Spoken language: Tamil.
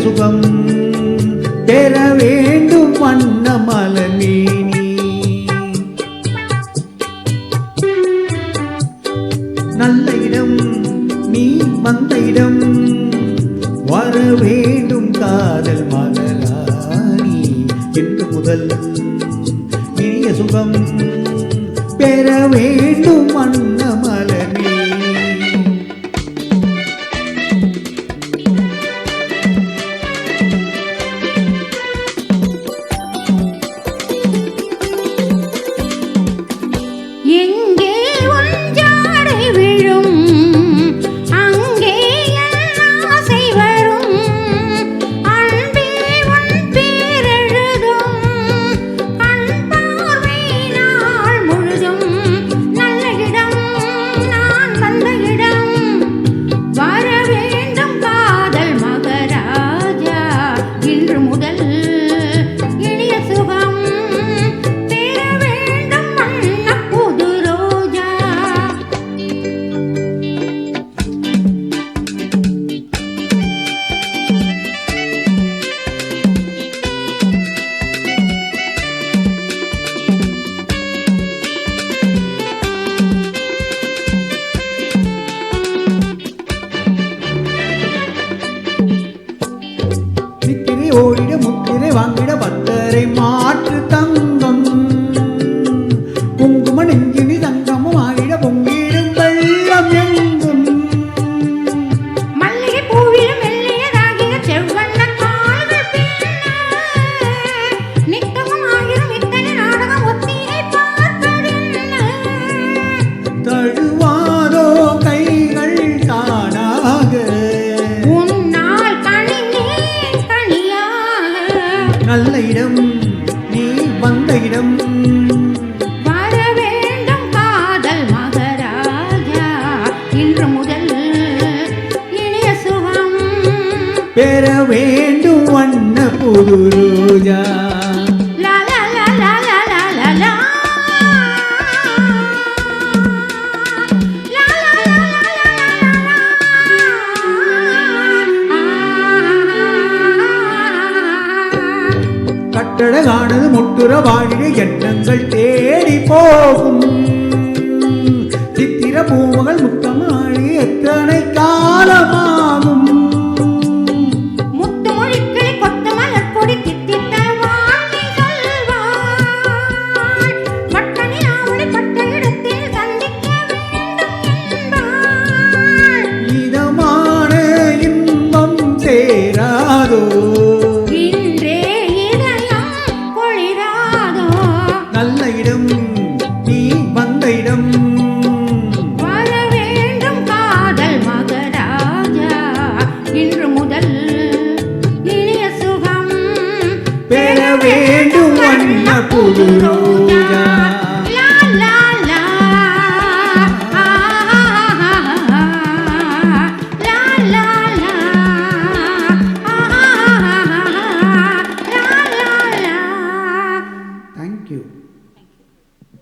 சுகம் பெற வேண்டும் வண்ண மலர்மேனி. நல்ல இடம் நீ வந்த இடம் வர வேண்டும் காதல் மகாராணி. என்று முதல் இனிய சுகம் பெற வேண்டும் வண்ண மலர்மேனி. எங்கே உன் ஜாடை விழும் அங்கே என் ஆசை வரும். அன்பே உன் பேரெழுதும் கண் பார்வை நாள் முழுதும். நல்ல இடம் நான் வந்த இடம் வர வேண்டும் காதல் மகாராஜா. இன்று முதல் இனிய சுகம் பெற வேண்டும் வண்ண புது ரோஜா. சித்திரை ஓடிட முத்திரை வாங்கிட பத்தரை மாற்று தங்கம். குங்கும நெஞ்சினி தங்கமும் ஆயிட பொங்கிடும் வெள்ளம் எங்கும். மல்லிகை பூவிலும் மெல்லியதாகிய செவ்வண்ண கால்கள் பின்ன. நித்தமும் ஆயிரம் இத்தனை நாடகம் ஒத்திகை பார்ப்பதென்ன. தழுவாதோ கைகள் தானாக உன்னால் கனிந்தேன் கனியாக. நல்ல இடம் நீ வந்த இடம் வர வேண்டும் காதல் மகாராஜா. இன்று முதல் இனிய சுகம் பெற வேண்டும் வண்ண புது ரோஜா. லா லா லா லா லா லா லா லா. லா லா லா லா லா. கட்டழகானது முட்டுற வாழிய எண்ணங்கள் தேடி போகும். சித்திர பூமகள் முத்தமாடி எத்தனை காலமாகும். முத்து மொழிக்கிளி கொத்து மலர் கொடி தித்தித்த வார்த்தை சொல்வாள். வட்ட நிலாவொளி பட்ட இடத்தில் சந்திக்க வேண்டும் என்பாள். இதமான இன்பம் சேராதோ இன்றே இதயம் குளிராதோ. நல்ல இடம் நீ வந்த இடம் வர வேண்டும் காதல் மகாராஜா. இன்று முதல் இனிய சுகம் பெற வேண்டும் வண்ண புது ரோஜா. லா லா லா. ஆ லா லா லா. ஆ லா லா லா. Thank you.